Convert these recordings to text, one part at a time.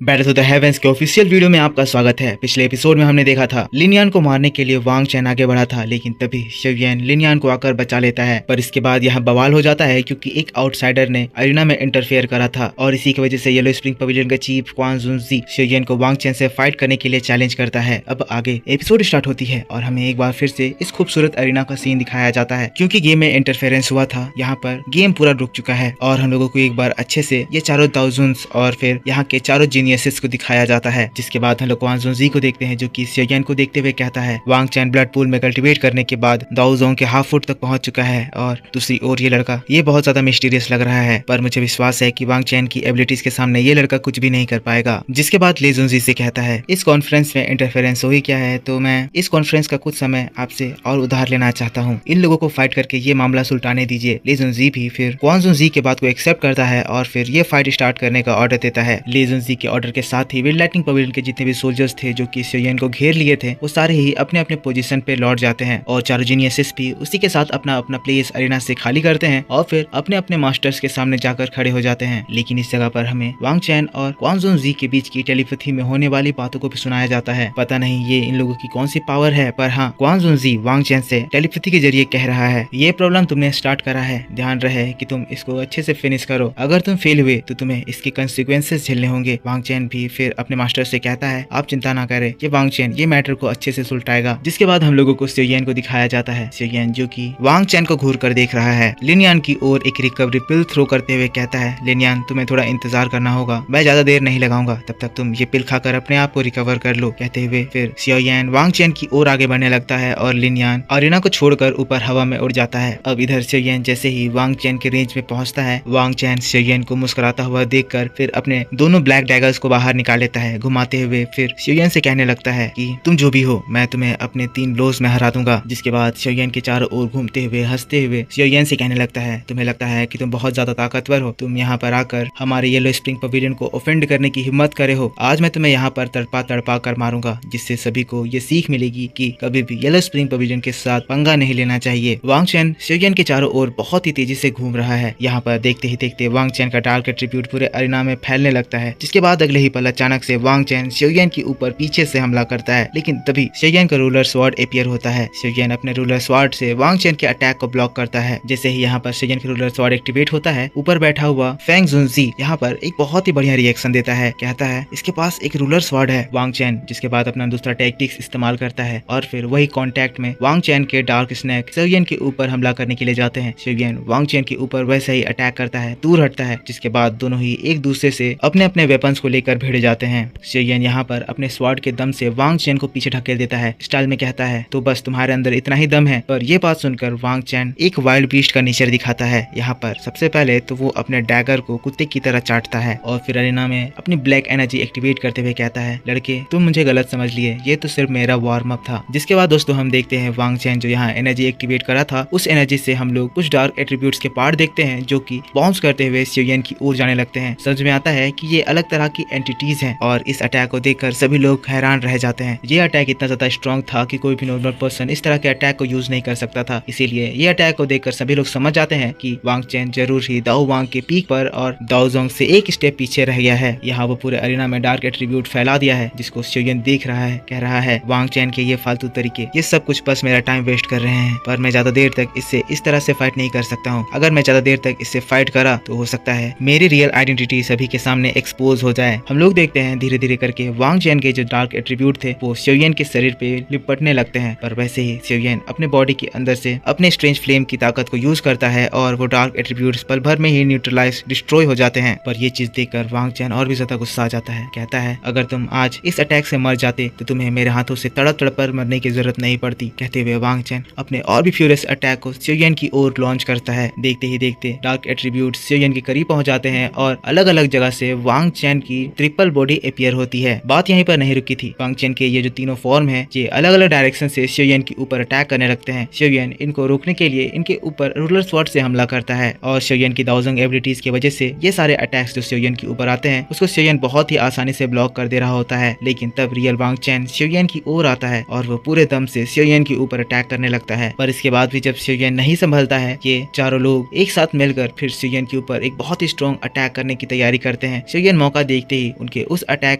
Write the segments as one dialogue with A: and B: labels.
A: Battle of the heavens के official video में आपका स्वागत है। पिछले एपिसोड में हमने देखा था लिनियान को मारने के लिए वांग चैन आगे बढ़ा था, लेकिन तभी शिवयन लिनियान को आकर बचा लेता है। पर इसके बाद यहाँ बवाल हो जाता है क्योंकि एक आउटसाइडर ने अरीना में इंटरफेयर करा था और इसी की वजह से येलो स्प्रिंग पवेलियन का चीफ क्वान जुनजी शिवयन को वांग चैन से फाइट करने के लिए चैलेंज करता है। अब आगे एपिसोड स्टार्ट होती है और हमें एक बार फिर से इस खूबसूरत अरीना का सीन दिखाया जाता है। क्योंकि गेम में इंटरफेरेंस हुआ था, यहाँ पर गेम पूरा रुक चुका है और हम लोगों को एक बार अच्छे से ये चारों दाओजुन्स और फिर यहाँ के चारों जीनियसेस को दिखाया जाता है। जिसके बाद हम लोग क्वान जुनजी को देखते हैं जो कि शिवयन को देखते हुए कहता है वांग चैन ब्लड पूल में कल्टीवेट करने के बाद दाओजोंग के हाफ फुट तक पहुंच चुका है। और दूसरी ओर ये लड़का ये बहुत ज्यादा मिस्टीरियस लग रहा है, पर मुझे विश्वास है कि वांग चैन की एबिलिटीज के सामने ये लड़का कुछ भी नहीं कर पाएगा। जिसके बाद ले जुनजी से कहता है इस कॉन्फ्रेंस में इंटरफेरेंस हो ही क्या है, तो मैं इस कॉन्फ्रेंस का कुछ समय आपसे और उधार लेना चाहता हूँ। इन लोगों को फाइट करके ये मामला सुलटाने दीजिए। ले जुनजी भी फिर क्वान जुनजी के बात को एक्सेप्ट करता है और फिर ये फाइट स्टार्ट करने का ऑर्डर देता है। ले जुनजी के ऑर्डर के साथ ही विंड लाइटनिंग पवेलियन के जितने भी सोल्जर्स थे जो कि शिवयन को घेर लिए थे, वो सारे ही अपने अपने पोजीशन पे लौट जाते हैं और चारों जीनियसेस भी उसी के साथ अपना अपना प्लेस अरीना से खाली करते हैं और फिर अपने अपने मास्टर्स के सामने जाकर खड़े हो जाते हैं। लेकिन इस जगह पर हमें वांग चैन और क्वान जुनजी के बीच की टेलीपैथी में होने वाली बातों को भी सुनाया जाता है। पता नहीं ये इन लोगों की कौन सी पावर है, पर हाँ, क्वान जुनजी वांग चैन से टेलीपैथी के जरिए कह रहा है ये प्रॉब्लम तुमने स्टार्ट करा है, ध्यान रहे कि तुम इसको अच्छे से फिनिश करो। अगर तुम फेल हुए तो तुम्हें इसके कंसिक्वेंसेस झेलने होंगे। वांग चैन भी फिर अपने मास्टर से कहता है आप चिंता ना करें, ये वांग चैन ये मैटर को अच्छे से सुलटाएगा। जिसके बाद हम लोगों को शिवयन को दिखाया जाता है। शिवयन जो कि वांग चैन को घूर कर देख रहा है। लिनियान की ओर एक रिकवरी पिल थ्रो करते हुए कहता है लिनियान तुम्हें थोड़ा इंतजार करना होगा, मैं ज्यादा देर नहीं लगाऊंगा, तब तक तुम ये पिल खाकर अपने आप को रिकवर कर लो। कहते हुए फिर शिवयन वांग चैन की ओर आगे बढ़ने लगता है और लिनियान अरीना को छोड़कर ऊपर हवा में उड़ जाता है। अब इधर शिवयन जैसे ही वांग चैन के रेंज में पहुंचता है, वांग चैन शिवयन को मुस्कुराता हुआ देखकर फिर अपने दोनों ब्लैक डैगर्स को बाहर निकाल लेता है घुमाते हुए। फिर शिवयन से कहने लगता है कि तुम जो भी हो मैं तुम्हें अपने 3 ब्लोज में हरा दूंगा। जिसके बाद शिवयन के चारों ओर घूमते हुए हंसते हुए शिवयन से कहने लगता है तुम्हें लगता है कि तुम बहुत ज्यादा ताकतवर हो, तुम यहाँ पर आकर हमारे येलो स्प्रिंग पवेलियन को ऑफेंड करने की हिम्मत करे हो। आज मैं तुम्हें यहाँ पर तड़पा तड़पा कर मारूंगा, जिससे सभी को ये सीख मिलेगी कि कभी भी येलो स्प्रिंग पवेलियन के साथ पंगा नहीं लेना चाहिए। वांग चैन शिवयन के चारों ओर बहुत ही तेजी से घूम रहा है। यहाँ पर देखते ही देखते वांग चैन का डार्क एट्रीब्यूट पूरे अरीना में फैलने लगता है। जिसके बाद अगले ही पल अचानक से वांग चैन शिवयन के ऊपर पीछे से हमला करता है, लेकिन तभी शिवयन का रूलर स्वॉर्ड अपीयर होता है। शिवयन अपने रूलर स्वॉर्ड से वांग चैन के अटैक को ब्लॉक करता है। जैसे ही यहाँ पर शिवयन का रूलर स्वॉर्ड एक्टिवेट होता है, ऊपर बैठा हुआ फेंग जुनजी यहाँ पर एक बहुत ही बढ़िया रिएक्शन देता है। कहता है इसके पास एक रूलर स्वॉर्ड है वांग चैन। जिसके बाद अपना दूसरा टैक्टिक्स इस्तेमाल करता है और फिर वही कॉन्टैक्ट में वांग चैन के डार्क स्नेक शिवयन के ऊपर हमला करने के लिए जाते हैं। शिवयन वांग चैन के ऊपर वैसे ही अटैक करता है, दूर हटता है। जिसके बाद दोनों ही एक दूसरे से अपने अपने वेपन्स को लेकर भिड़ जाते हैं। शिवयन यहाँ पर अपने स्वॉर्ड के दम से वांग चैन को पीछे ढकेल देता है। स्टाइल में कहता है तो बस तुम्हारे अंदर इतना ही दम है। पर ये बात सुनकर वांग चैन एक वाइल्ड बीस्ट का नेचर दिखाता है। यहाँ पर सबसे पहले तो वो अपने डैगर को कुत्ते की तरह चाटता है और फिर अरीना में अपनी ब्लैक एनर्जी एक्टिवेट करते हुए कहता है लड़के तुम मुझे गलत समझ लिए, ये तो सिर्फ मेरा वार्म अप था। जिसके बाद दोस्तों हम देखते हैं वांग चैन जो यहाँ एनर्जी एक्टिवेट करा था, उस एनर्जी से हम लोग कुछ डार्क एट्रीब्यूट्स के पार्ट देखते हैं जो कि बाउंस करते हुए शिवयन की ओर जाने लगते हैं। समझ में आता है कि ये अलग तरह की एंटिटीज हैं और इस अटैक को देखकर सभी लोग हैरान रह जाते हैं। ये अटैक इतना ज्यादा स्ट्रॉन्ग था कि कोई भी नॉर्मल पर्सन इस तरह के अटैक को यूज नहीं कर सकता था। इसीलिए ये अटैक को देखकर सभी लोग समझ जाते हैं कि वांग चैन जरूर ही दाओ वांग के पीक पर और दाओजोंग से एक स्टेप पीछे रह गया है। यहाँ वो पूरे अरीना में डार्क एट्रीब्यूट फैला दिया है, जिसको शिवयन देख रहा है। कह रहा है वांग चैन के ये फालतू तरीके, ये सब कुछ बस मेरा टाइम वेस्ट कर रहे हैं, पर मैं ज्यादा देर तक इससे इस तरह से फाइट नहीं कर सकता हूँ। अगर मैं ज्यादा देर तक इससे फाइट करा तो हो सकता है मेरी रियल आइडेंटिटी सभी के सामने एक्सपोज हो जाए। हम लोग देखते हैं धीरे धीरे करके वांग चैन के जो डार्क एट्रीब्यूट थे वो शिवयन के शरीर पे लिपटने लगते हैं। पर वैसे ही शिवयन अपने बॉडी के अंदर से अपने स्ट्रेंज फ्लेम की ताकत को यूज करता है और वो डार्क एट्रीब्यूट्स पल भर में ही न्यूट्रलाइज डिस्ट्रॉय हो जाते हैं। पर ये चीज देखकर वांग चैन और भी ज्यादा गुस्सा आ जाता है। कहता है अगर तुम आज इस अटैक से मर जाते तो तुम्हें मेरे हाथों से तड़प तड़प कर मरने की जरूरत नहीं पड़ती। कहते हुए वांग चैन अपने और भी फ्यूरियस अटैक को शिवयन की ओर लॉन्च करता है। देखते ही देखते डार्क एट्रीब्यूट्स शिवयन के करीब पहुंच जाते हैं और अलग अलग जगह से वांग चैन की ट्रिपल बॉडी अपीयर होती है। बात यहीं पर नहीं रुकी थी। वांग चैन के ये जो तीनों फॉर्म है ये अलग अलग डायरेक्शन से शिवयन के ऊपर अटैक करने लगते हैं। शिवयन इनको रोकने के लिए इनके ऊपर रूलर स्वॉर्ड से हमला करता है और शिवयन की दाओजोंग एबिलिटीज की वजह से ये सारे अटैक्स जो शिवयन के ऊपर आते हैं उसको शिवयन बहुत ही आसानी से ब्लॉक कर दे रहा होता है। लेकिन तब रियल वांग चैन शिवयन की ओर आता है और वो पूरे दम से शिवयन के ऊपर अटैक करने लगता है। पर इसके बाद भी जब शिवयन नहीं संभलता है, ये चारों लोग एक साथ मिलकर फिर शिवयन के ऊपर एक बहुत ही स्ट्रॉन्ग अटैक करने की तैयारी करते हैं। शिवयन मौका देख देखते ही उनके उस अटैक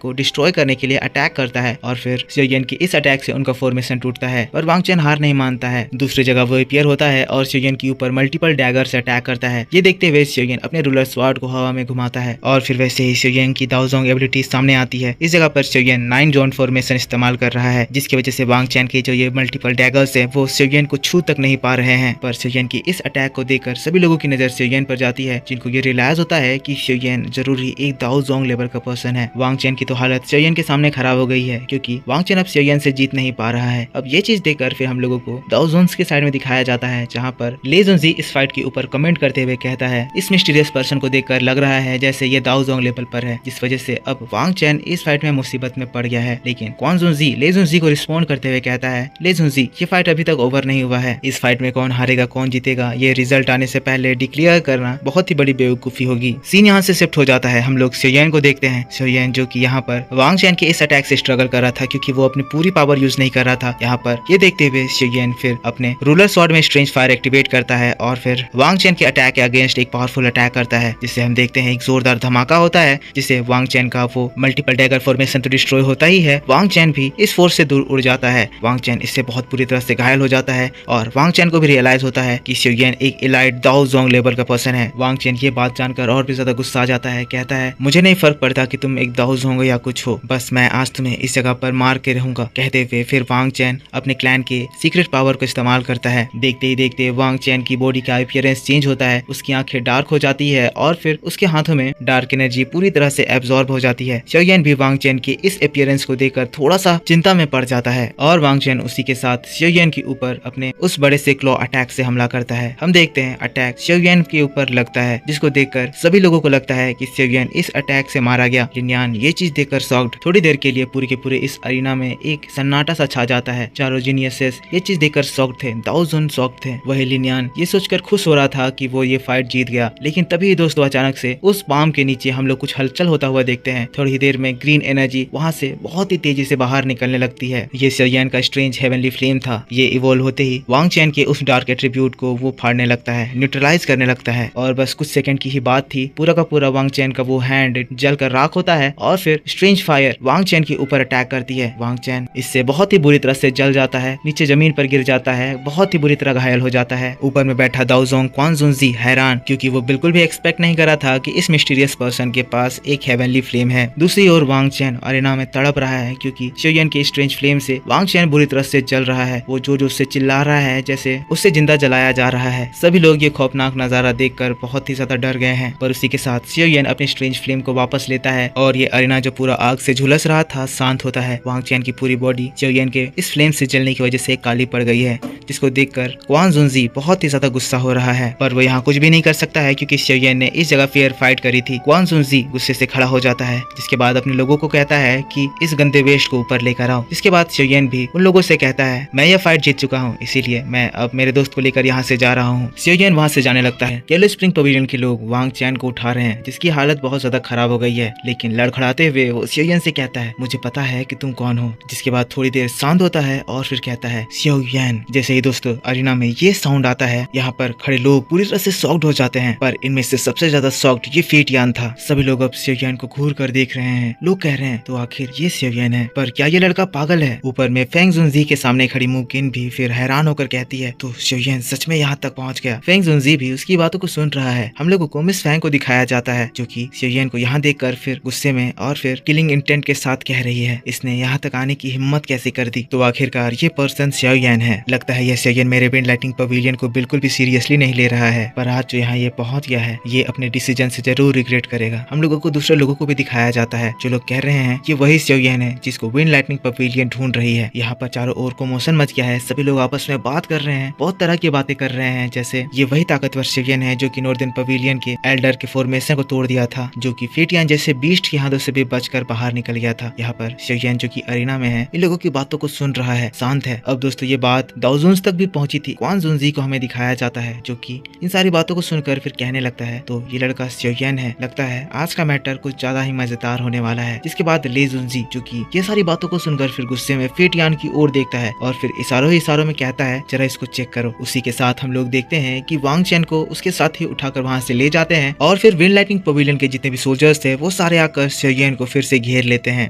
A: को डिस्ट्रॉय करने के लिए अटैक करता है और फिर शियोयन की इस अटैक से उनका फॉर्मेशन टूटता है। पर वांग चैन हार नहीं मानता है। दूसरी जगह वो अपीयर होता है और शियोयन के ऊपर मल्टीपल डैगर से अटैक करता है। ये देखते हुए शियोयन अपने रूलर स्वॉर्ड को हवा में घुमाता है और फिर वैसे ही शियोयन की दाओजोंग एबिलिटी सामने आती है। इस जगह पर शियोयन 9 जोन फॉर्मेशन इस्तेमाल कर रहा है, जिसकी वजह से वांग चैन के जो ये मल्टीपल डैगर्स है वो शियोयन को छू तक नहीं पा रहे हैं। पर शियोयन की इस अटैक को देखकर सभी लोगों की नजर शियोयन पर जाती है, जिनको ये रियलाइज होता है कि शियोयन जरूरी एक दाओजोंग लेवल का पर्सन है। वांग चैन की तो हालत शियोयन के सामने खराब हो गई है, क्योंकि वांग चैन अब शियोयन से जीत नहीं पा रहा है। अब ये चीज देखकर फिर हम लोगों को दाओजोंस के साइड में दिखाया जाता है, जहाँ पर ले जुनजी इस फाइट के ऊपर कमेंट करते हुए कहता है, इस मिस्टीरियस पर्सन को देखकर लग रहा है जैसे ये दाओजोंग लेवल पर है, जिस वजह से अब वांग चैन इस फाइट में मुसीबत में पड़ गया है। लेकिन क्वान जुनजी ले जुनजी को रिस्पॉन्ड करते हुए कहता है, ले जुनजी ये फाइट अभी तक ओवर नहीं हुआ है। इस फाइट में कौन हारेगा कौन जीतेगा ये रिजल्ट आने से पहले डिक्लेयर करना बहुत ही बड़ी बेवकूफी होगी। सीन यहाँ से शिफ्ट हो जाता है। हम लोग शियोयन को देखते हैं। शियोयन जो कि यहाँ पर वांग चैन के इस अटैक से स्ट्रगल कर रहा था, क्योंकि वो अपनी पूरी पावर यूज नहीं कर रहा था। यहाँ पर ये देखते हुए शियोयन फिर अपने रूलर स्वॉर्ड में स्ट्रेंज फायर एक्टिवेट करता है और फिर वांग चैन के अटैक के अगेंस्ट एक पावरफुल अटैक करता है, जिससे हम देखते हैं एक जोरदार धमाका होता है, जिससे वांग चैन का वो मल्टीपल डैगर फॉर्मेशन तो डिस्ट्रॉय होता ही है, वांग चैन भी इस फोर्स से दूर उड़ जाता है। वांग चैन इससे बहुत बुरी तरह से घायल हो जाता है और वांग चैन को भी रियलाइज होता है कि शियोयन एक इलाइट दाओजोंग लेवल का पर्सन है। वांग चैन ये बात जानकर और भी ज्यादा गुस्सा आ जाता है। कहता है, मुझे नहीं फर्क पड़ता कि तुम एक दाओजोंग हो या कुछ हो, बस मैं आज तुम्हें इस जगह पर मार के रहूंगा। कहते हुए फिर वांग चैन अपने क्लैन के सीक्रेट पावर को इस्तेमाल करता है। देखते ही देखते वांग चैन की बॉडी का अपीयरेंस चेंज होता है, उसकी आंखें डार्क हो जाती है और फिर उसके हाथों में डार्क एनर्जी पूरी तरह से एब्जॉर्ब हो जाती है। शियोयन भी वांग चैन के इस अपीयरेंस को देखकर थोड़ा सा चिंता में पड़ जाता है और वांग चैन उसी के साथ शियोयन के ऊपर अपने उस बड़े से क्लॉ अटैक से हमला करता है। हम देखते हैं अटैक शियोयन के ऊपर लगता है, जिसको देखकर सभी लोगों को लगता है कि शियोयन इस अटैक से मारा गया। लिनियान ये चीज देखकर शॉक्ड। थोड़ी देर के लिए पूरे के पूरे इस अरीना में एक सन्नाटा सा छा जाता है। चारों जीनियसेस ये चीज देखकर शॉक्ड थे, दाओजोन शॉक्ड थे। वही लिनियान ये सोचकर खुश हो रहा था कि वो ये फाइट जीत गया। लेकिन तभी दोस्तों अचानक से उस पाम के नीचे हम लोग कुछ हलचल होता हुआ देखते हैं। थोड़ी ही देर में ग्रीन एनर्जी वहाँ से बहुत ही तेजी से बाहर निकलने लगती है। ये शियोयन का स्ट्रेंज हेवनली फ्लेम था। ये इवॉल्व होते ही वांग चैन के उस डार्क एट्रीब्यूट को वो फाड़ने लगता है, न्यूट्रलाइज करने लगता है और बस कुछ सेकंड की ही बात थी, पूरा का पूरा वांग चैन का वो हैंड जलकर राख होता है और फिर स्ट्रेंज फायर वांग चैन के ऊपर अटैक करती है। वांग चैन इससे बहुत ही बुरी तरह से जल जाता है, नीचे जमीन पर गिर जाता है, बहुत ही बुरी तरह घायल हो जाता है। ऊपर में बैठा दाओजोंग क्वान जुनजी हैरान, क्योंकि वो बिल्कुल भी एक्सपेक्ट नहीं कर रहा था कि इस मिस्टीरियस पर्सन के पास एक हेवनली फ्लेम है। दूसरी ओर वांग चैन अरेना में तड़प रहा है, क्योंकि शियोयन के स्ट्रेंज फ्लेम से वांग चैन बुरी तरह से जल रहा है। वो जोर जोर से चिल्ला रहा है जैसे उससे जिंदा जलाया जा रहा है। सभी लोग ये खौफनाक नजारा देखकर बहुत ही ज्यादा डर गए हैं। पर उसी के साथ शियोयन अपने स्ट्रेंज फ्लेम को वापस लेता है और ये अरेना जो पूरा आग से झुलस रहा था शांत होता है। वांग चैन की पूरी बॉडी शियोयन के इस फ्लेम से जलने की वजह से काली पड़ गई है, जिसको देखकर क्वान जुनजी बहुत ही ज्यादा गुस्सा हो रहा है। पर वो यहाँ कुछ भी नहीं कर सकता है, क्योंकि शियोयन ने इस जगह फेयर फाइट करी थी। क्वान जुनजी गुस्से से खड़ा हो जाता है, जिसके बाद अपने लोगों को कहता है कि इस गंदे वेस्ट को ऊपर लेकर आओ। जिसके बाद शियोयन भी उन लोगों से कहता है, मैं यह फाइट जीत चुका हूँ, इसीलिए मैं अब मेरे दोस्त को लेकर यहाँ से जा रहा हूँ। शियोयन वहाँ से जाने लगता है। येलो स्प्रिंग पवेलियन के लोग वांग चैन को उठा रहे हैं, जिसकी हालत बहुत ज्यादा खराब हो गई है। लेकिन लड़खड़ाते हुए वो शियोयन से कहता है, मुझे पता है कि तुम कौन हो। जिसके बाद थोड़ी देर शांत होता है और फिर कहता है, शियोयन। जैसे ही दोस्तों अरीना में ये साउंड आता है, यहाँ पर खड़े लोग पूरी तरह से शॉक्ड हो जाते हैं। पर इनमें से सबसे ज्यादा शॉक्ड ये फेटियान था। सभी लोग अब शियोयन को घूर कर देख रहे हैं। लोग कह रहे हैं, तो आखिर ये शियोयन है, पर क्या ये लड़का पागल है? ऊपर में फेंग जुनजी के सामने खड़ी मुकिन भी फिर हैरान होकर कहती है, तो शियोयन सच में यहाँ तक पहुँच गया। फेंग जुनजी भी उसकी बातों को सुन रहा है। हम लोगों को मिस फेंग को दिखाया जाता है, जो कि शियोयन को यहाँ देखकर फिर गुस्से में और फिर किलिंग इंटेंट के साथ कह रही है, इसने यहाँ तक आने की हिम्मत कैसे कर दी? तो आखिरकार ये पर्सन शियोयन है। लगता है यह शियोयन मेरे विंड लाइटिंग पवेलियन को बिल्कुल भी सीरियसली नहीं ले रहा है, पर आज जो यहाँ ये पहुंच गया है, ये अपने डिसीजन से जरूर रिग्रेट करेगा। हम लोगों को दूसरे लोगों को भी दिखाया जाता है, जो लोग कह रहे हैं कि वही शियोयन है जिसको विंड लाइटिंग पवेलियन ढूंढ रही है। यहाँ पर चारों ओर कॉमोशन मच गया है। सभी लोग आपस में बात कर रहे हैं, बहुत तरह की बातें कर रहे हैं, जैसे ये वही ताकतवर शियोयन है जो कि नॉर्दर्न पवेलियन के एल्डर के फॉर्मेशन को तोड़ दिया था, जो कि फेटियान जैसे बीस्ट के हाथों से भी बचकर बाहर निकल गया था। यहाँ पर शियोयन जो कि अरीना में है, इन लोगों की बातों को सुन रहा है, शांत है। अब दोस्तों ये बात दाओजोंस तक भी पहुंची थी। क्वान जुनजी को हमें दिखाया जाता है, जो कि इन सारी बातों को सुनकर फिर कहने लगता है, तो ये लड़का शियोयन है। लगता है आज का मैटर कुछ ज्यादा ही मजेदार होने वाला है। जिसके बाद ले जुनजी जो कि ये सारी बातों को सुनकर फिर गुस्से में फेटियान की ओर देखता है और फिर इशारों में कहता है, जरा इसको चेक करो। उसी के साथ हम लोग देखते हैं कि वांग चैन को उसके साथ ही उठाकर वहाँ से ले जाते हैं और फिर विंड लाइटिंग पवेलियन के जितने भी सोल्जर्स थे वो सारे आकर शिवयन को फिर से घेर लेते हैं।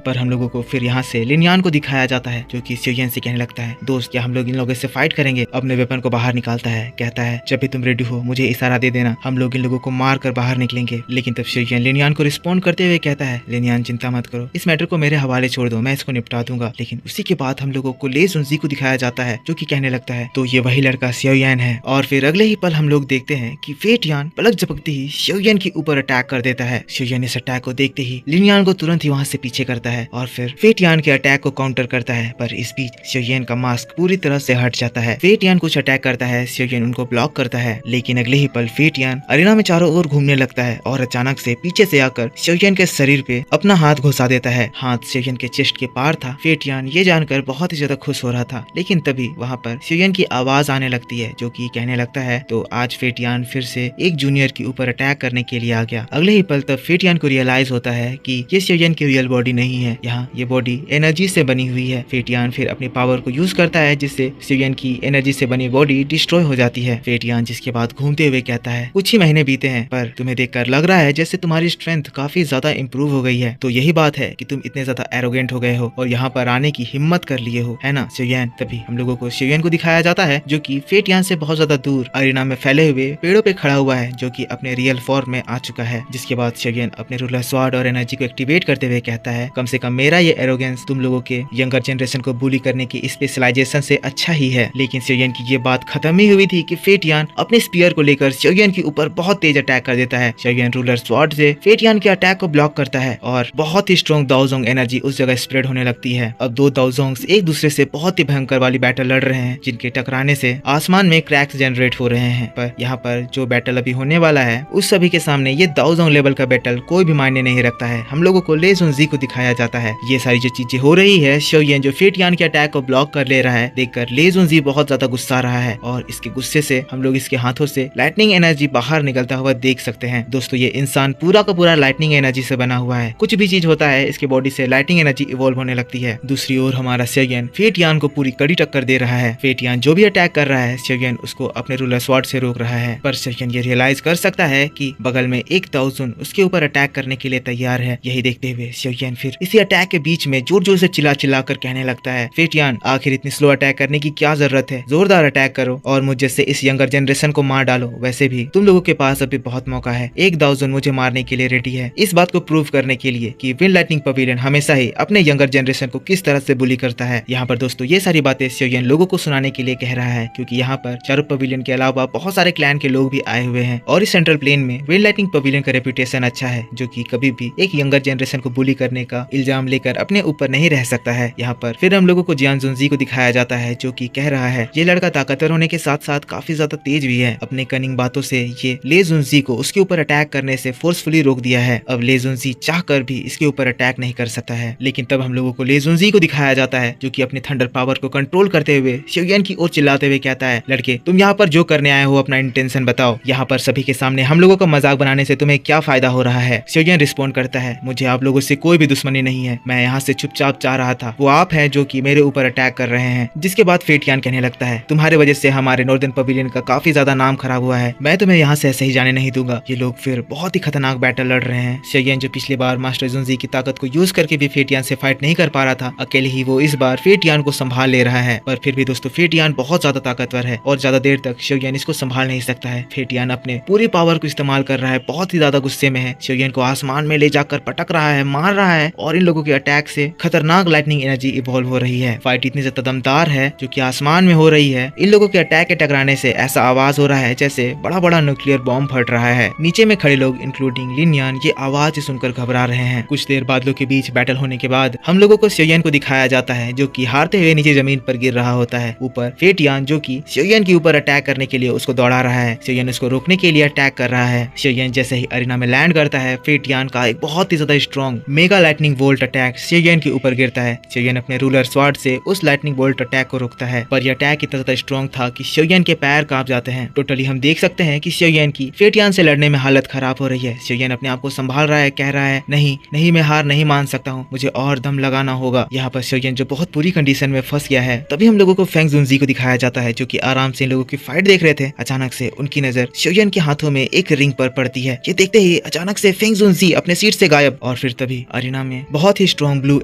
A: पर हम लोगों को फिर यहाँ से लिनयान को दिखाया जाता है जो कि शिवयन से कहने लगता है, दोस्त क्या हम लोग इन लोगों से फाइट करेंगे। अपने वेपन को बाहर निकालता है, कहता है जब भी तुम रेडी हो मुझे इशारा दे देना, हम लोग इन लोगों को मार कर बाहर निकलेंगे। लेकिन तब शिवयन लिनयान को रिस्पॉन्ड करते हुए कहता है, लिनयान चिंता मत करो, इस मैटर को मेरे हवाले छोड़ दो, मैं इसको निपटा दूंगा। लेकिन उसी के बाद हम लोगों को ले जुनजी को दिखाया जाता है जो कि कहने लगता है तो ये वही लड़का शिवयन है। और फिर अगले ही पल हम लोग देखते हैं कि फेट यान पलक झपकते ही शिवयन के ऊपर अटैक कर देता है। शिवयन इस अटैक को देखते ही लिनयान को तुरंत ही वहाँ से पीछे करता है और फिर फेट यान के अटैक को काउंटर करता है। पर इस बीच शिवयन का मास्क पूरी तरह से हट जाता है। फेट यान कुछ अटैक करता है, शिवयन उनको ब्लॉक करता है। लेकिन अगले ही पल फेट यान अरीना में चारों ओर घूमने लगता है और अचानक से पीछे से आकर शिवयन के शरीर पे अपना हाथ घुसा देता है। हाथ शिवयन के चेस्ट के पार था। फेट यान ये जानकर बहुत ही ज्यादा खुश हो रहा था। लेकिन तभी वहाँ पर शिवयन की आवाज आने लगती है जो कि कहने लगता है तो आज फेट यान फिर से एक जूनियर के ऊपर अटैक करने के लिए आ गया। अगले ही पल तब फेट यान को रियलाइज होता है कि ये शिवयन की रियल बॉडी नहीं है, यहाँ ये बॉडी एनर्जी से बनी हुई है। फेट यान फिर अपनी पावर को यूज करता है जिससे शिवयन की एनर्जी से बनी बॉडी डिस्ट्रॉय हो जाती है। फेट यान जिसके बाद घूमते हुए कहता है कुछ ही महीने बीते हैं पर तुम्हें देखकर लग रहा है जैसे तुम्हारी स्ट्रेंथ काफी ज्यादा इंप्रूव हो गई है। तो यही बात है कि तुम इतने ज्यादा एरोगेंट हो गए हो और यहाँ पर आने की हिम्मत कर लिए हो, है ना शिवयन। तभी हम लोगों को शिवयन को दिखाया जाता है जो कि फेट यान से बहुत ज्यादा दूर अरीना में फैले हुए पेड़ों पे खड़ा हुआ है जो कि अपने रियल फॉर्म में आ चुका है। जिसके बाद शिवयन अपने रूलर स्वॉर्ड और एनर्जी को एक्टिवेट करते हुए कहता है कम से कम मेरा ये एरोगेंस तुम लोगों के यंगर जनरेशन को बुली करने की स्पेशलाइजेशन से अच्छा ही है। लेकिन शिवयन की ये बात खत्म ही हुई थी कि फेट यान अपने स्पीयर को लेकर शिवयन के ऊपर बहुत तेज अटैक कर देता है। शिवयन रूलर स्वॉर्ड से फेट यान के अटैक को ब्लॉक करता है और बहुत ही स्ट्रॉन्ग दाओजोंग एनर्जी उस जगह स्प्रेड होने लगती है। अब दो दाओजोंग्स एक दूसरे से बहुत ही भयंकर वाली बैटल लड़ रहे हैं जिनके टकराने से आसमान में क्रैक्स जनरेट हो रहे हैं। पर यहाँ पर जो बैटल अभी होने वाला है उस सभी के सामने ये दाओजोंग लेवल का बैटल कोई भी मायने नहीं रखता है। हम लोगों को ले जुनजी को दिखाया जाता है। ये सारी जो चीजें हो रही है शिवयन जो फेट यान के अटैक को ब्लॉक कर ले रहा है देखकर ले जुनजी बहुत ज्यादा गुस्सा रहा है और इसके गुस्से से हम लोग इसके हाथों से लाइटनिंग एनर्जी बाहर निकलता हुआ देख सकते हैं। दोस्तों ये इंसान पूरा का पूरा लाइटनिंग एनर्जी से बना हुआ है। कुछ भी चीज होता है इसके बॉडी से लाइटनिंग एनर्जी इवॉल्व होने लगती है। दूसरी ओर हमारा शिवयन फेट यान को पूरी कड़ी टक्कर दे रहा है। फेट यान जो भी अटैक कर रहा है शिवयन उसको अपने रूलर स्वॉर्ड से रोक रहा है। पर शिवयन ये रियलाइज कर सकता है कि बगल में एक दाओजुन उसके ऊपर अटैक करने के लिए तैयार है। यही देखते हुए शिवयन फिर इसी अटैक के बीच में जोर जोर से चिल्ला कर कहने लगता है फेट यान आखिर इतनी स्लो अटैक करने की क्या जरूरत है, जोरदार अटैक करो और मुझ जैसे इस यंगर जनरेशन को मार डालो। वैसे भी तुम लोगों के पास अभी बहुत मौका है, एक दाओजुन मुझे मारने के लिए रेडी है। इस बात को प्रूव करने के लिए कि विंड लाइटनिंग पवेलियन हमेशा ही अपने यंगर जनरेशन को किस तरह से बुली करता है। यहाँ पर दोस्तों ये सारी बातें शिवयन लोगों को सुनाने के लिए कह रहा है क्योंकि यहाँ पर चारों पवेलियन के अलावा बहुत सारे क्लैन के लोग भी आए हुए हैं और इस सेंट्रल प्लेन में विंड लाइटनिंग पवेलियन का रेपुटेशन अच्छा है जो कि कभी भी एक यंगर जनरेशन को बुली करने का इल्जाम लेकर अपने ऊपर नहीं रह सकता है। यहाँ पर फिर हम लोगों को जियान जुनजी को दिखाया जाता है जो कि कह रहा है ये लड़का ताकतवर होने के साथ साथ काफी ज्यादा तेज भी है। अपने कनिंग बातों से ये ले जुनजी को उसके ऊपर अटैक करने से फोर्सफुली रोक दिया है। अब ले जुनजी चाहकर भी इसके ऊपर अटैक नहीं कर सकता है। लेकिन तब हम लोगों को ले जुनजी को दिखाया जाता है जो कि अपनी थंडर पावर को कंट्रोल करते हुए शिवयन की ओर चिल्लाते हुए कहता है लड़के तुम यहाँ पर जो करने आए हो अपना इंटेंशन बताओ, यहाँ पर सभी के सामने हम लोगों का मजाक बनाने से तुम्हें क्या फायदा हो रहा है। शिवयन रिस्पॉन्ड करता है मुझे आप लोगों से कोई भी दुश्मनी नहीं है, मैं यहाँ से चुपचाप जा रहा था, वो आप हैं जो कि मेरे ऊपर अटैक कर रहे हैं। जिसके बाद फेट यान कहने लगता है तुम्हारे वजह से हमारे नॉर्दर्न पवेलियन का काफी ज्यादा नाम खराब हुआ है, मैं तुम्हें यहाँ से ऐसे ही जाने नहीं दूंगा। ये लोग फिर बहुत ही खतरनाक बैटल लड़ रहे हैं। शिवयन जो पिछली बार मास्टर जुनजी की ताकत को यूज करके भी फेट यान से फाइट नहीं कर पा रहा था, अकेले ही वो इस बार फेट यान को संभाल ले रहा है। पर फिर भी दोस्तों फेट यान बहुत ज्यादा ताकतवर है और ज्यादा देर तक शिवयन इसको संभाल नहीं सकता है। फेट यान अपने पूरी पावर को इस्तेमाल कर रहा है, बहुत ही ज्यादा गुस्से में है। शिवयन को आसमान में ले जाकर पटक रहा है, मार रहा है और इन लोगों के अटैक से खतरनाक लाइटनिंग एनर्जी इवॉल्व हो रही है। फाइट इतनी ज्यादा दमदार है जो कि आसमान में हो रही है। इन लोगों के अटैक के टकराने से ऐसा आवाज हो रहा है जैसे बड़ा बड़ा न्यूक्लियर बॉम्ब फट रहा है। नीचे में खड़े लोग इंक्लूडिंग लिनयान ये आवाज सुनकर घबरा रहे हैं। कुछ देर बादलों के बीच बैटल होने के बाद हम लोगों को शिवयन को दिखाया जाता है जो कि हारते हुए नीचे जमीन पर गिर रहा होता है। ऊपर फेट यान जो कि शिवयन के ऊपर अटैक करने के लिए उसको दौड़ा रहा है। शिवयन उसको रोकने के लिए अटैक कर रहा है। शिवयन जैसे ही अरीना में लैंड करता है फेट यान का एक बहुत ही ज्यादा strong mega lightning volt attack शिवयन के ऊपर गिरता है। शिवयन अपने रूलर स्वॉर्ड से उस लाइटनिंग वोल्ट अटैक को रोकता है पर यह अटैक इतना ज्यादा स्ट्रॉन्ग था कि शिवयन के पैर कांप जाते हैं। टोटली हम देख सकते हैं कि शिवयन की फेट यान से लड़ने में हालत खराब हो रही है। शिवयन अपने आप को संभाल रहा है, कह रहा है नहीं मैं हार नहीं मान सकता हूँ, मुझे और दम लगाना होगा। यहाँ पर शिवयन जो बहुत बुरी कंडीशन में फंस गया है। तभी हम लोगों को फेंग जुनजी को दिखाया जाता है जो कि आराम से इन लोगों की फाइट देख रहे थे। अचानक से उनकी नजर शिवयन के हाथों में एक रिंग पर पड़ती है। ये देखते ही अचानक से फेंग जुनजी अपने सीट से गायब और फिर तभी अरीना में बहुत ही स्ट्रॉन्ग ब्लू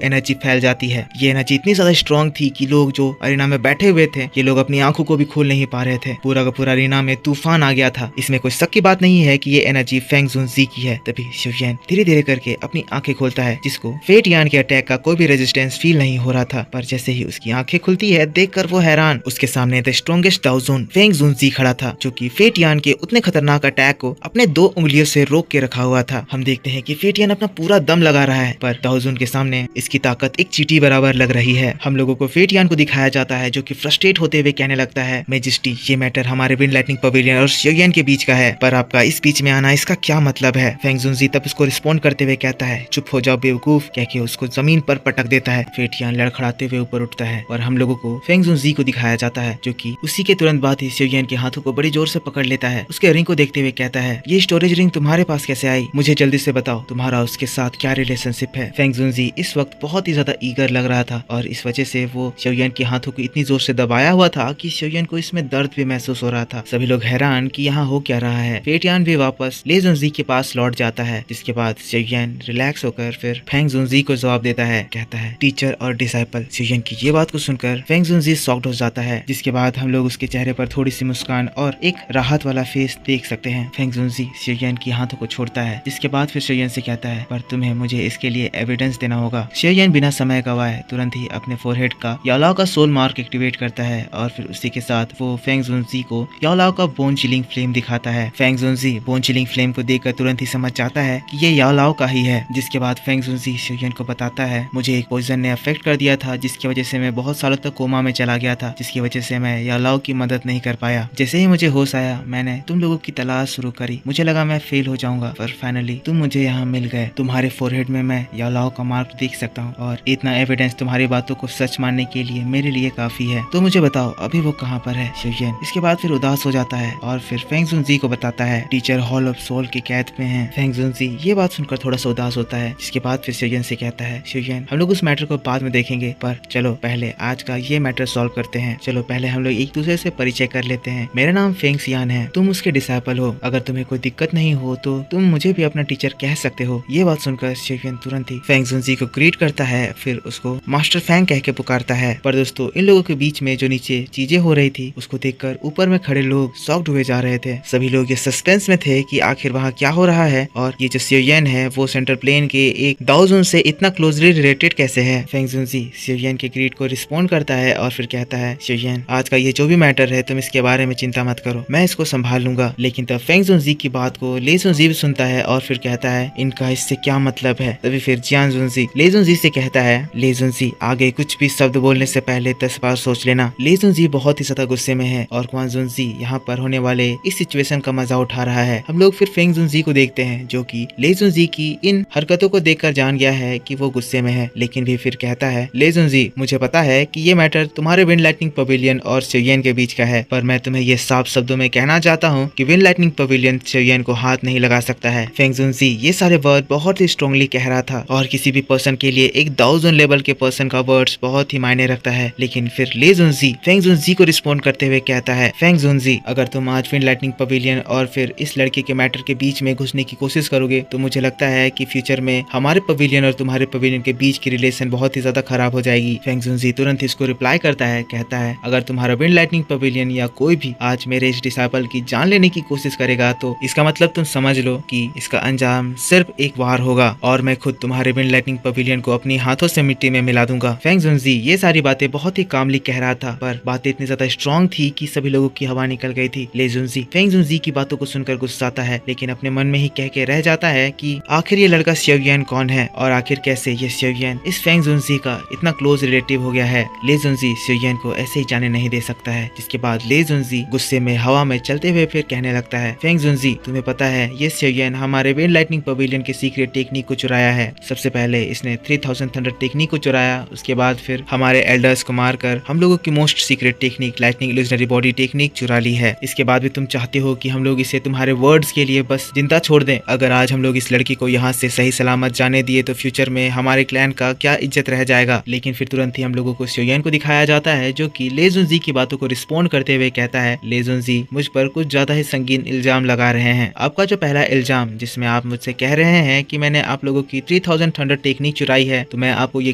A: एनर्जी फैल जाती है। ये एनर्जी इतनी ज्यादा स्ट्रॉन्ग थी कि लोग जो अरीना में बैठे हुए थे ये लोग अपनी आंखों को भी खोल नहीं पा रहे थे। पूरा का पूरा अरीना में तूफान आ गया था। इसमें कोई शक की बात नहीं है कि ये एनर्जी फेंग जुनजी की है। तभी शिवयन धीरे धीरे करके अपनी आंखें खोलता है, जिसको फेट यान के अटैक का कोई भी रेजिस्टेंस फील नहीं हो रहा था। पर जैसे ही उसकी आंखें खुलती है देखकर वो हैरान, उसके सामने द स्ट्रॉन्गेस्ट दाओजुन फेंग जुनजी खड़ा था, जो कि फेट यान के उतने खतरनाक अटैक को अपने 2 उंगलियों से रोक के रखा हुआ था। हम देखते हैं कि फेट यान अपना पूरा दम लगा रहा है, पर दाओजुन के सामने इसकी ताकत एक चींटी बराबर लग रही है। हम लोगों को फेट यान को दिखाया जाता है जो कि फ्रस्ट्रेट होते हुए कहने लगता है, मेजेस्टी ये मैटर हमारे विंड लाइटनिंग पवेलियन और शिवयन के बीच का है, पर आपका इस बीच में आना इसका क्या मतलब है। फेंग जुनजी तब उसको रिस्पॉन्ड करते हुए कहता है, चुप हो जाओ बेवकूफ, कह के उसको जमीन पर पटक देता है। फेट यान लड़खड़ाते हुए ऊपर उठता है और हम लोगों को फेंग जुनजी को दिखाया जाता है, जो कि उसी के तुरंत बाद ही शिवयन के हाथों को बड़ी जोर से पकड़ लेता है। उसके रिंग को देखते हुए कहता है, ये स्टोरेज रिंग तुम्हारे पास कैसे आई, मुझे जल्दी से बताओ तुम्हारा उसके साथ क्या रिलेशनशिप है। फेंग जुनजी इस वक्त बहुत ही ज्यादा ईगर लग रहा था और इस वजह से वो शिवयन के हाथों को इतनी जोर से दबाया हुआ था कि शिवयन को इसमें दर्द भी महसूस हो रहा था। सभी लोग हैरान कि यहाँ हो क्या रहा है। फेट यान भी वापस ले जुनजी के पास लौट जाता है, जिसके बाद शिवयन रिलैक्स होकर फिर फेंग जुनजी को जवाब देता है, कहता है टीचर और डिसाइपल। शिवयन की ये बात को सुनकर फेंग जुनजी शॉक्ड हो जाता है, जिसके बाद हम लोग उसके चेहरे पर थोड़ी सी मुस्कान और एक राहत वाला फेस देख सकते हैं। फेंग जुनजी शिवयन की हाथों को छोड़ता है, जिसके बाद फिर शिवयन से कहता है, पर तुम्हें मुझे इसके लिए एविडेंस देना होगा। शिवयन बिना समय गवाए तुरंत ही अपने फोरहेड का याओलाओ का सोल मार्क एक्टिवेट करता है और फिर उसी के साथ वो फेंग जुनजी को याओलाओ का बोन चिलिंग फ्लेम दिखाता है। फेंग जुनजी बोन चिलिंग फ्लेम को देखकर तुरंत ही समझ जाता है कि ये याओलाओ का ही है, जिसके बाद फेंग जुनजी शिवयन को बताता है, मुझे एक पॉइजन ने अफेक्ट कर दिया था, जिसकी वजह से मैं बहुत सालों तक कोमा में चला गया था, जिसकी वजह से मैं याओलाओ की मदद नहीं कर पाया। जैसे ही मुझे होश आया मैंने तुम लोगों की तलाश शुरू करी, मुझे लगा मैं फेल हो जाऊंगा, पर फाइनली तुम मुझे यहाँ मिल गए। तुम्हारे फोरहेड में मैं याओलाओ का मार्क देख सकता हूँ और इतना एविडेंस तुम्हारी बातों को सच मानने के लिए मेरे लिए काफी है। तो मुझे बताओ अभी वो कहाँ पर है। शिवयन इसके बाद फिर उदास हो जाता है और फिर फेंग जुनजी को बताता है, टीचर हॉल ऑफ सोल की कैद में है। फेंग जुनजी ये बात सुनकर थोड़ा सा उदास होता है, जिसके बाद फिर शिवयन से कहता है, शिवयन हम लोग उस मैटर को बाद में देखेंगे, पर चलो पहले आज का ये मैटर सॉल्व करते हैं। चलो पहले हम लोग एक दूसरे से परिचय कर लेते हैं। मेरा नाम फेंग सियान है, तुम उसके डिसाइपल हो, अगर तुम्हें कोई दिक्कत नहीं हो तो तुम मुझे भी अपना टीचर कह सकते हो। ये बात सुनकर शिवयन तुरंत ही फेंग जुनजी को ग्रीट करता है, फिर उसको मास्टर फेंग कह के पुकारता है। पर दोस्तों इन लोगों के बीच में जो नीचे चीजें हो रही थी उसको देखकर ऊपर में खड़े लोग शॉक्ड हुए जा रहे थे। सभी लोग ये सस्पेंस में थे कि आखिर वहाँ क्या हो रहा है और ये जो शिवयन है वो सेंट्रल प्लेन के एक दाओजुन से इतना क्लोजली रिलेटेड कैसे है। फेंग जुनजी शिवयन के ग्रीट को रिस्पॉन्ड करता है और फिर कहता है, शिवयन आज का ये जो भी मैटर है तुम इसके बारे में चिंता मत करो, मैं इसको संभाल लूंगा। लेकिन तब फेंग जुनजी की बात को ले जुनजी भी सुनता है और फिर कहता है, इनका इससे क्या मतलब है। तभी फिर जियान जुनजी ले जुनजी से कहता है, ले जुनजी आगे कुछ भी शब्द बोलने से पहले 10 बार सोच लेना। ले जुनजी बहुत ही ज्यादा गुस्से में है और क्वान जुनजी यहाँ पर होने वाले इस सिचुएशन का मजा उठा रहा है। हम लोग फिर फेंग जुनजी को देखते हैं, जो कि ले जुनजी की इन हरकतों को देखकर जान गया है कि वो गुस्से में है, लेकिन भी फिर कहता है, ले जुनजी मुझे पता है कि ये मैटर तुम्हारे विंड लाइटनिंग पवेलियन और शिवयन के बीच का है, पर मैं तुम्हें ये साफ शब्दों में कहना चाहता हूँ कि विंड लाइटनिंग पवेलियन शिवयन को हाथ नहीं लगा सकता है। फेंग जुनजी ये सारे वर्ड बहुत ही स्ट्रांगली कह रहा था और किसी भी पर्सन के लिए एक दाओजुन लेवल के पर्सन का वर्ड्स बहुत ही मायने रखता है। लेकिन फिर ले जुनजी फेंग जुनजी को रिस्पॉन्ड करते हुए कहता है, फेंग जुनजी अगर तुम आज विंड लाइटनिंग पवेलियन और फिर इस लड़के के मैटर के बीच में घुसने की कोशिश करोगे तो मुझे लगता है कि फ्यूचर में हमारे पवेलियन और तुम्हारे पवेलियन के बीच की रिलेशन बहुत ही ज्यादा खराब हो जाएगी। फेंग जुनजी तुरंत इसको रिप्लाई करता है, कहता है, अगर तुम्हारा विंड लाइटनिंग पवेलियन या कोई भी आज मेरे इस डिसाइपल की जान लेने की कोशिश करेगा तो इसका मतलब तुम समझ लो कि इसका अंजाम सिर्फ एक वार होगा और मैं खुद तुम्हारे विंड लाइटनिंग पवेलियन को अपनी हाथों से मिट्टी में मिला दूंगा। फेंग जुनजी ये सारी बातें बहुत ही कामली कह रहा था, पर बातें इतनी ज्यादा स्ट्रॉन्ग थी कि सभी लोगों की हवा निकल गई थी। ले जुनजी फेंग जुनजी की बातों को सुनकर गुस्साता है, लेकिन अपने मन में ही कह के रह जाता है कि आखिर ये लड़का शिवयन कौन है और आखिर कैसे ये शिवयन इस फेंग जुनजी का इतना क्लोज रिलेटिव हो गया है। ले जुनजी शिवयन को ऐसे ही जाने नहीं दे सकता है। जिसके बाद ले जुनजी गुस्से में हवा में चलते हुए फिर कहने लगता है, फेंग जुनजी तुम्हें पता है ये शिवयन हमारे विंड लाइटनिंग पवेलियन के सीक्रेट टेक्निक को चुराया है। सबसे पहले इसने 3000 थंडर टेक्निक को चुराया, उसके बाद फिर हमारे एल्डर्स को मारकर हम लोगों की most secret technique lightning illusionary body technique चुरा ली है। इसके बाद भी तुम चाहते हो कि हम लोग इसे तुम्हारे वर्ड्स के लिए बस जिंदा छोड़ दें। अगर आज हम लोग इस लड़की को यहाँ से सही सलामत जाने दिए तो फ्यूचर में हमारे क्लैन का क्या इज्जत रह जाएगा। लेकिन फिर तुरंत ही हम लोगों को शिवयन को दिखाया जाता है, जो कि ले जुनजी की बातों को रिस्पॉन्ड करते हुए कहता है, ले जुनजी मुझ पर कुछ ज्यादा ही संगीन इल्जाम लगा रहे हैं। आपका जो पहला इल्जाम जिसमें आप मुझसे कह रहे हैं कि मैंने आप लोगों की 3000 थंडर टेक्निक चुराई है, तो मैं आपको ये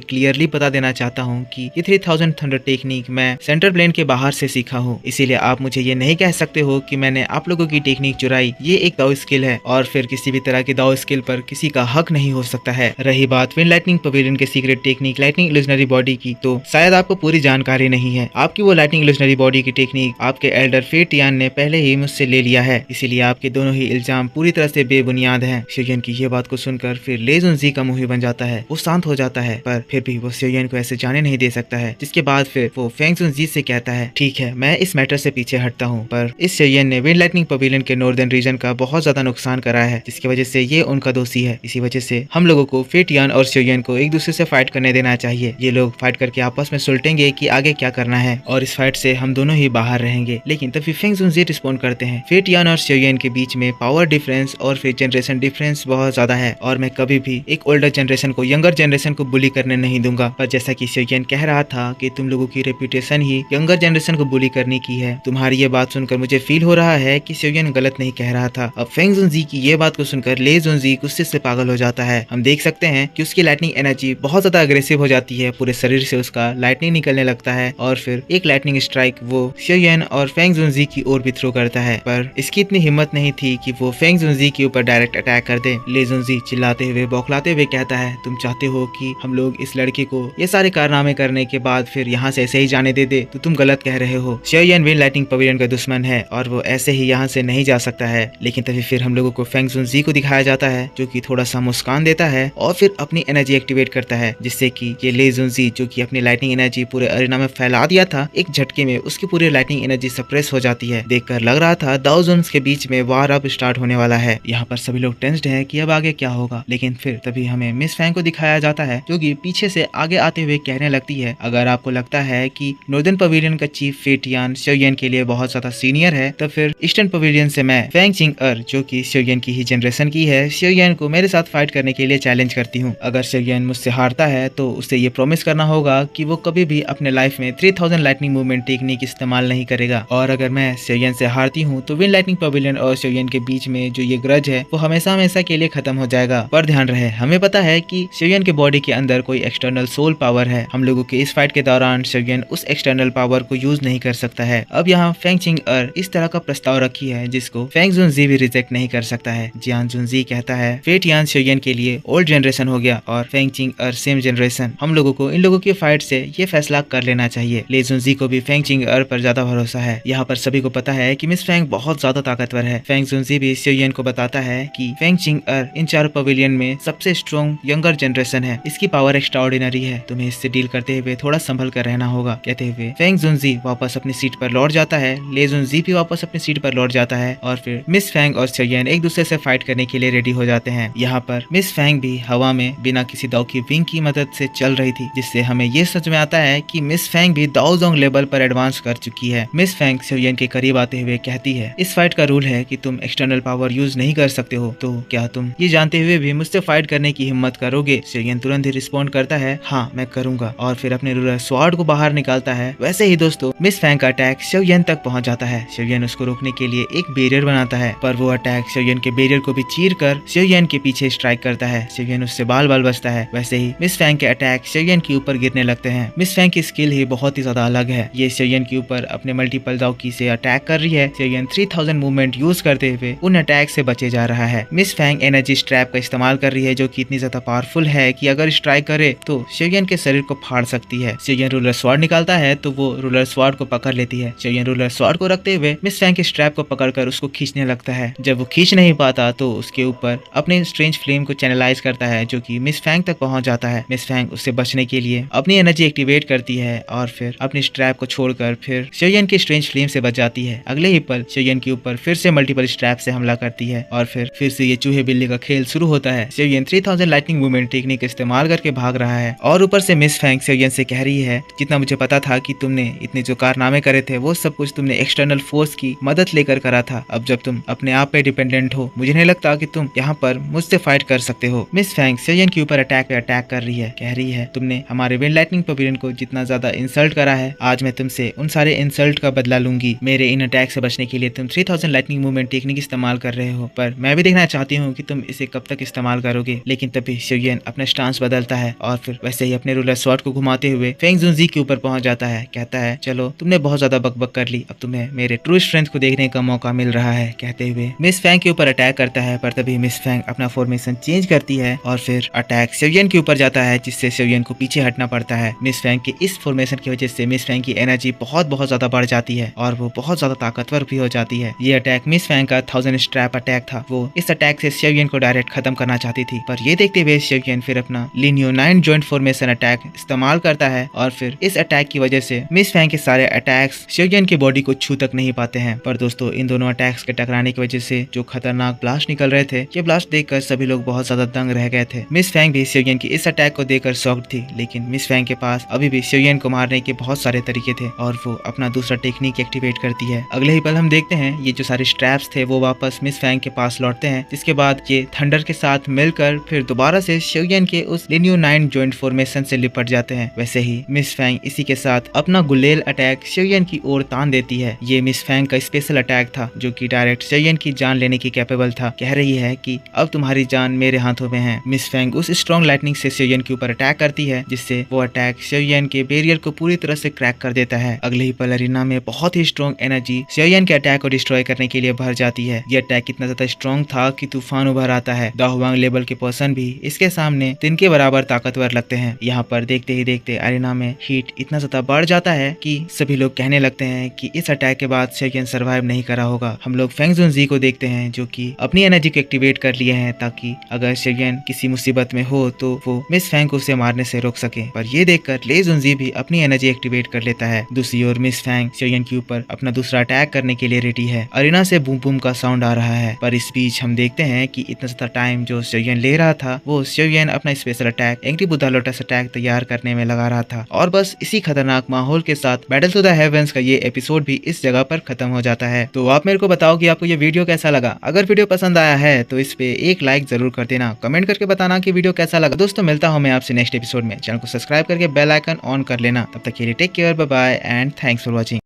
A: क्लियरली बता देना चाहता हूँ कि ये 3000 थंडर टेक्निक मैं सेंट्रल प्लेन के बाहर से सीखा हूँ। इसीलिए आप मुझे ये नहीं कह सकते हो कि मैंने आप लोगों की टेक्निक चुराई। ये एक दाव स्किल है और फिर किसी भी तरह की दाव स्किल पर किसी का हक नहीं हो सकता है। रही बात विंड लाइटनिंग पवेलियन के secret technique lightning illusionary body की, तो शायद आपको पूरी जानकारी नहीं है। आपकी वो लाइटनिंग इल्यूजनरी बॉडी की टेक्निक आपके एल्डर फेट यान ने पहले ही मुझसे ले लिया है, इसीलिए आपके दोनों ही इल्जाम पूरी तरह से बेबुनियाद हैं। शियोयन की ये बात को सुनकर फिर ले जुनजी का मुंह ही बन जाता है। वो शांत हो जाता है, पर फिर भी वो शियोयन को ऐसे जाने नहीं दे सकता है। जिसके बाद फिर वो फेंग जुनजी से कहता है, ठीक है, मैं इस मैटर से पीछे हटता हूँ, पर इस शियोयन ने विंड लाइटनिंग पवेलियन के नॉर्दर्न रीजन का बहुत ज्यादा नुकसान करा है, जिसकी वजह से ये उनका दोषी है। इसी वजह से हम लोगों को फेट यान और शियोयन को एक दूसरे से फाइट करने देना चाहिए। ये लोग फाइट करके आपस में सुलटेंगे कि आगे क्या करना है, और इस फाइट से हम दोनों ही बाहर रहेंगे। लेकिन तभी फेंग जुनजी रिस्पॉन्ड करते हैं, फेट यान और शियोयन के बीच में पावर डिफरेंस और फिर जनरेशन डिफरेंस बहुत ज्यादा है, और मैं कभी भी एक ओल्डर जनरेशन को यंगर जनरेशन को बुली करने नहीं दूंगा। पर जैसा कि शियोयन कह रहा था कि तुम लोगों की रेपुटेशन ही यंगर जनरेशन को बुली करने की है, तुम्हारी ये बात सुनकर मुझे फील हो रहा है कि शियोयन गलत नहीं कह रहा था। अब फेंग जुनजी की ये बात को सुनकर ले जुनजी गुस्से से पागल हो जाता है। हम देख सकते हैं कि उसकी लाइटनिंग एनर्जी बहुत ज्यादा अग्रेसिव हो जाती है, पूरे शरीर से उसका लाइटनिंग निकलने लगता है, और फिर एक लाइटनिंग स्ट्राइक वो शियोयन और फेंग जुनजी की ओर भी थ्रो करता है। पर इसकी इतनी हिम्मत नहीं थी कि वो फेंग जुनजी के ऊपर डायरेक्ट अटैक कर दे। ले जुनजी चिल्लाते हुए बौखलाते हुए कहता है, तुम चाहते हो कि हम लोग इस लड़के को ये सारे कारनामे करने के बाद फिर यहाँ से ऐसे ही जाने दे दे, तो तुम गलत कह रहे हो। शियोयन विंड लाइटनिंग पवेलियन का दुश्मन है और वो ऐसे ही यहाँ से नहीं जा सकता है। लेकिन तभी फिर हम लोगों को फेंग जुनजी को दिखाया जाता है, जो कि थोड़ा सा मुस्कान देता है और फिर अपनी एनर्जी एक्टिवेट करता है, जिससे कि ये ले जुनजी जो कि अपनी लाइटनिंग एनर्जी पूरे अरेना में फैला दिया था, एक झटके में उसकी पूरी लाइटनिंग एनर्जी सप्रेस हो जाती है। देखकर लग रहा था दाओ जोन्स के बीच में वार अब स्टार्ट होने वाला है। यहाँ पर सभी लोग टेंस्ड हैं कि अब आगे क्या होगा। लेकिन फिर तभी हमें मिस फैंग को दिखाया जाता है, जो कि पीछे से आगे आते हुए कहने लगती है, अगर आपको लगता है कि नॉर्दर्न पवेलियन का चीफ फेट यान शियोयन के लिए बहुत ज्यादा सीनियर है, तो फिर ईस्टर्न पवेलियन से मैं फेंग चिंग जो कि शियोयन की ही जनरेशन की है, शियोयन को मेरे साथ फाइट करने के लिए चैलेंज करती हूँ। अगर शियोयन मुझसे हारता है तो उसे ये प्रॉमिस करना होगा कि वो कभी भी अपने लाइफ में 3000 लाइटनिंग मूवमेंट टेक्निक इस्तेमाल नहीं करेगा। और अगर मैं शियोयन से हारती हूँ तो विंड लाइटनिंग पवेलियन और शियोयन के बीच में जो ये ग्रज है वो हमेशा हमेशा के लिए खत्म हो जाएगा। पर ध्यान रहे, हमें पता है कि शियोयन के बॉडी के अंदर कोई एक्सटर्नल सोल पावर है। हम लोगों के इस फाइट के दौरान शियोयन उस एक्सटर्नल पावर को यूज नहीं कर सकता है। अब यहाँ फेंग चिंग इस तरह का प्रस्ताव रखी है जिसको फेंग जुनजी भी रिजेक्ट नहीं कर सकता है। जियान जुनजी कहता है, फेट यान शियोयन के लिए ओल्ड जनरेशन हो गया और फेंग चिंग सेम जनरेशन। हम लोगों को इन लोगों की फाइट से ये फैसला कर लेना चाहिए। ले जुनजी को भी फेंग चिंग पर ज्यादा भरोसा है। यहाँ पर सभी को पता है कि मिस फेंग बहुत ज्यादा ताकतवर है। फेंग जुनजी भी शियोयन को बताता है कि फेंग चिंग इन चारों पवेलियन में सबसे स्ट्रॉन्ग यंगर जनरेशन है, इसकी पावर एक्स्ट्राऑर्डिनरी है, तुम्हें इससे डील करते हुए थोड़ा संभल कर रहना होगा। कहते हुए फेंग जुनजी वापस अपनी सीट पर लौट जाता है। ले जुनजी भी वापस अपनी सीट पर लौट जाता है और फिर मिस फेंग और शियोयन एक दूसरे से फाइट करने के लिए रेडी हो जाते हैं। यहाँ पर मिस फेंग भी हवा में बिना किसी दाव की विंग की मदद से चल रही थी, जिससे हमें ये समझ में आता है कि मिस फेंग भी दाओ जोंग लेवल पर एडवांस कर चुकी है। मिस फेंग शियोयन के करीब आते हुए कहती है, इस फाइट का रूल है कि तुम एक्सटर्नल पावर यूज नहीं कर सकते हो, तो क्या तुम ये जानते हुए भी मुझसे फाइट करने की हिम्मत करोगे? शियोयन तुरंत ही रिस्पॉन्ड करता है, हाँ मैं करूंगा, और फिर अपने रूलर स्वॉर्ड को बाहर निकालता है। वैसे ही दोस्तों मिस फेंग का अटैक शियोयन तक पहुंच जाता है। शियोयन उसको रोकने के लिए एक बैरियर बनाता है, पर वो अटैक शियोयन के बैरियर को भी चीर कर शियोयन के पीछे स्ट्राइक करता है। शियोयन उससे बाल बाल बचता है। वैसे ही मिस फेंग के अटैक शियोयन के ऊपर गिरने लगते हैं। मिस फेंग की स्किल ही बहुत ही ज्यादा अलग है। ये शियोयन के ऊपर अपने मल्टीपल दाव की से अटैक कर रही है। शियोयन 3000 मूवमेंट यूज करते हुए उन अटैक से बचे जा रहा है। मिस फेंग एनर्जी स्ट्रैप का इस्तेमाल कर रही है, जो कि इतनी ज्यादा पावरफुल है कि अगर स्ट्राइक करे तो शियोयन के शरीर को फाड़ सकती है। शियोयन रूलर स्वॉर्ड निकालता है तो वो रूलर स्वॉर्ड को पकड़ लेती है। शियोयन रूलर स्वॉर्ड को रखते हुए मिस फेंग के स्ट्रैप को पकड़कर उसको खींचने लगता है। जब वो खींच नहीं पाता तो उसके ऊपर अपने स्ट्रेंज फ्लेम को चैनलाइज करता है, जो कि मिस फेंग तक पहुंच जाता है। मिस फेंग उससे बचने के लिए अपनी एनर्जी एक्टिवेट करती है और फिर अपनी स्ट्रैप को छोड़कर फिर शियोयन की स्ट्रेंज फ्लेम से बच जाती है। अगले ही पल शियोयन के ऊपर फिर से मल्टीपल स्ट्रैप से हमला करती है और फिर से ये चूहे बिल्ली का खेल शुरू होता है। शियोयन 3000 लाइटनिंग मूवमेंट टेक्निक इस्तेमाल करके भाग रहा है और ऊपर से मिस फेंग शियोयन से कह रही है, जितना मुझे पता था कि तुमने इतने जो कारनामे करे थे वो सब कुछ तुमने एक्सटर्नल फोर्स की मदद लेकर करा था। अब जब तुम अपने आप पे डिपेंडेंट हो, मुझे नहीं लगता कि तुम यहाँ पर मुझसे फाइट कर सकते हो। मिस फेंग शियोयन के ऊपर अटैक कर रही है। कह रही है, तुमने हमारे विंड लाइटनिंग पवेलियन को जितना ज्यादा इंसल्ट करा है, आज मैं तुमसे उन सारे इंसल्ट का बदला लूंगी। मेरे इन अटैक से बचने के लिए तुम 3000 लाइटनिंग मूवमेंट टेक्निक इस्तेमाल कर रहे हो, पर मैं भी देखना चाहती हूँ हूँ कि तुम इसे कब तक इस्तेमाल करोगे। लेकिन तभी शिवयन अपना स्टांस बदलता है और फिर वैसे ही अपने रूलर स्वॉर्ड को घुमाते हुए फेंग जुनजी के ऊपर पहुंच जाता है। कहता है चलो तुमने बहुत ज्यादा बकबक कर ली, अब तुम्हें मेरे ट्रू स्ट्रेंथ को देखने का मौका मिल रहा है। कहते हुए मिस फैंग के ऊपर अटैक करता है, पर तभी मिस फैंग अपना फॉर्मेशन चेंज करती है और फिर अटैक शिवयन के ऊपर जाता है, जिससे शिवयन को पीछे हटना पड़ता है। मिस फैंग के इस फॉर्मेशन की वजह से मिस फैंग की एनर्जी बहुत ज्यादा बढ़ जाती है और वो बहुत ज्यादा ताकतवर भी हो जाती है। ये अटैक मिस फैंग का 1000 स्ट्रैप अटैक था। वो इस अटैक से शिवयन को डायरेक्ट खत्म करना चाहती थी, पर ये देखते हुए शिवयन फिर अपना लिनियो 9 जॉइंट फॉर्मेशन अटैक इस्तेमाल करता है और फिर इस अटैक की वजह से मिस फैंग के सारे अटैक्स शिवयन की बॉडी को छू तक नहीं पाते हैं। पर दोस्तों इन दोनों अटैक्स के टकराने की वजह से जो खतरनाक ब्लास्ट निकल रहे थे, ये ब्लास्ट देखकर सभी लोग बहुत ज्यादा दंग रह गए थे। मिस फैंग भी शिवयन की इस अटैक को देखकर शॉक्ड थी, लेकिन मिस फैंग के पास अभी भी शिवयन को मारने के बहुत सारे तरीके थे और वो अपना दूसरा टेक्निक एक्टिवेट करती है। अगले ही पल हम देखते हैं ये जो सारे स्ट्रैप्स थे वो वापस मिस फैंग के पास लौटते हैं, जिसके बाद ये थंडर के साथ मिलकर फिर दोबारा से शिवयन के उस लिनियो 9 जॉइंट फॉर्मेशन से लिपट जाते हैं। वैसे ही मिस फैंग इसी के साथ अपना गुलेल अटैक शिवयन की ओर तान देती है। ये मिस फैंग का स्पेशल अटैक था जो कि डायरेक्ट शिवयन की जान लेने की कैपेबल था। कह रही है कि अब तुम्हारी जान मेरे हाथों में है। मिस फैंग उस स्ट्रॉन्ग लाइटनिंग से शिवयन के ऊपर अटैक करती है, जिससे वो अटैक शिवयन के बैरियर को पूरी तरह से क्रैक कर देता है। अगले ही पल अरीना में बहुत ही स्ट्रॉन्ग एनर्जी शिवयन के अटैक को डिस्ट्रॉय करने के लिए भर जाती है। ये अटैक इतना ज्यादा स्ट्रॉन्ग था कि तूफान उभर आता है। दा हुआंग लेवल के पर्सन भी इसके सामने तिनके बराबर ताकतवर लगते हैं। यहाँ पर देखते ही देखते अरीना में हीट इतना ज्यादा बढ़ जाता है कि सभी लोग कहने लगते हैं कि इस अटैक के बाद शिवयन सरवाइव नहीं करा होगा। हम लोग फेंग जुनजी को देखते हैं जो कि अपनी एनर्जी को एक्टिवेट कर लिए हैं ताकि अगर शिवयन किसी मुसीबत में हो तो वो मिस फैंग को उसे मारने से रोक सके। पर ये देखकर ले जुनजी भी अपनी एनर्जी एक्टिवेट कर लेता है। दूसरी ओर मिस फैंग शिवयन के ऊपर अपना दूसरा अटैक करने के लिए रेडी है। अरीना से बूम बूम का साउंड आ रहा है, पर इस बीच हम देखते हैं कि इतना ज्यादा टाइम जो शिवयन ले रहा था वो शिवयन अपना special attack angry Buddha lotus attack तैयार करने में लगा रहा था। और बस इसी खतरनाक माहौल के साथ बैटल टू द हेवंस का ये एपिसोड भी इस जगह पर खत्म हो जाता है। तो आप मेरे को बताओ कि आपको ये वीडियो कैसा लगा। अगर वीडियो पसंद आया है तो इस पे एक लाइक जरूर कर देना, कमेंट करके बताना कि वीडियो कैसा लगा। दोस्तों मिलता हूँ मैं आपसे नेक्स्ट एपिसोड में। चैनल को सब्सक्राइब करके बेल आइकन ऑन कर लेना। तब तक के लिए take care, bye bye and thanks for watching.